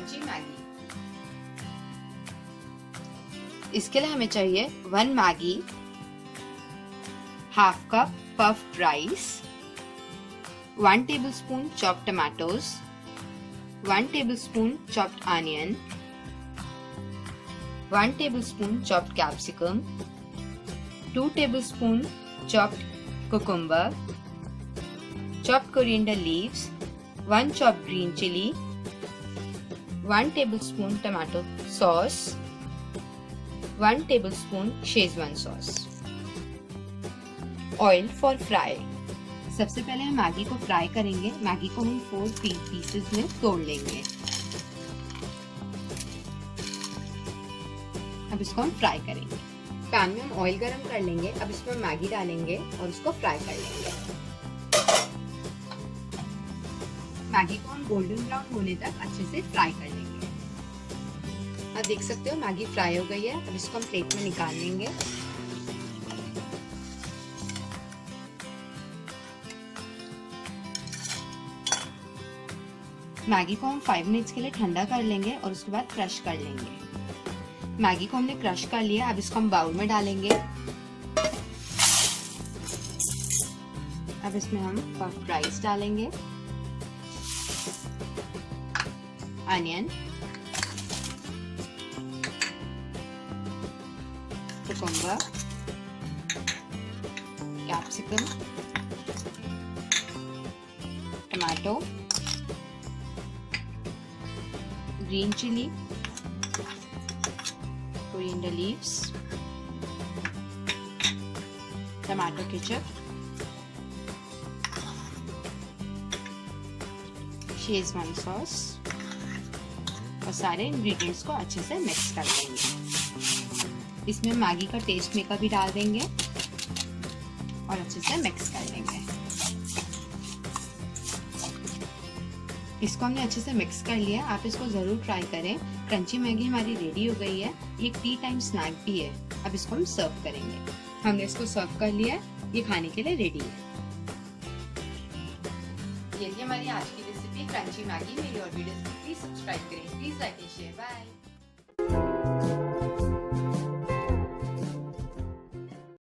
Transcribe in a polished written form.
Crunchy Maggi. इसके लिए हमें चाहिए 1 Maggi, half cup puffed rice, 1 tablespoon chopped tomatoes, 1 tablespoon chopped onion, 1 tablespoon chopped capsicum, 2 tablespoon chopped cucumber, chopped coriander leaves, 1 chopped green chili, 1 tablespoon tomato sauce, 1 tablespoon Szechuan sauce. Oil for fry. सबसे पहले हम Maggi को fry करेंगे। Maggi को हम 4 pieces में तोड़ लेंगे। अब इसको हम फ्राई करेंगे। पैन में हम ऑयल गरम कर लेंगे। अब इसमें मैगी डालेंगे और उसको फ्राई कर लेंगे। मैगी को हम गोल्डन ब्राउन होने तक अच्छे से फ्राई कर लेंगे। अब देख सकते हो मैगी फ्राई हो गई है। अब इसको हम प्लेट में निकाल लेंगे। मैगी को हम 5 मिनट्स के लिए ठंडा कर लेंगे और उसके बाद क्रश कर लेंगे। मैगी को हमने क्रश कर लिया। अब इसको हम बाउल में डालेंगे। अब इसमें हम पफ्ड राइस डालेंगे, onion, cucumber, capsicum, tomato, green chili, coriander leaves, tomato ketchup, Szechuan sauce और सारे इंग्रेडिएंट्स को अच्छे से मिक्स कर लेंगे। इसमें मैगी का टेस्ट मेकर भी डाल देंगे और अच्छे से मिक्स कर लेंगे। इसको हमने अच्छे से मिक्स कर लिया। आप इसको ज़रूर ट्राई करें। क्रंची मैगी हमारी रेडी हो गई है। ये एक टी टाइम स्नैक भी है। अब इसको हम सर्व करेंगे। हमने इसको सर्व कर लिया है। ये खाने के लिए रेडी है। ये थी हमारी आज की रेसिपी क्रंची मैगी। मेरी और वीडियोस प्लीज सब्सक्राइब करें। Please like and share. Bye.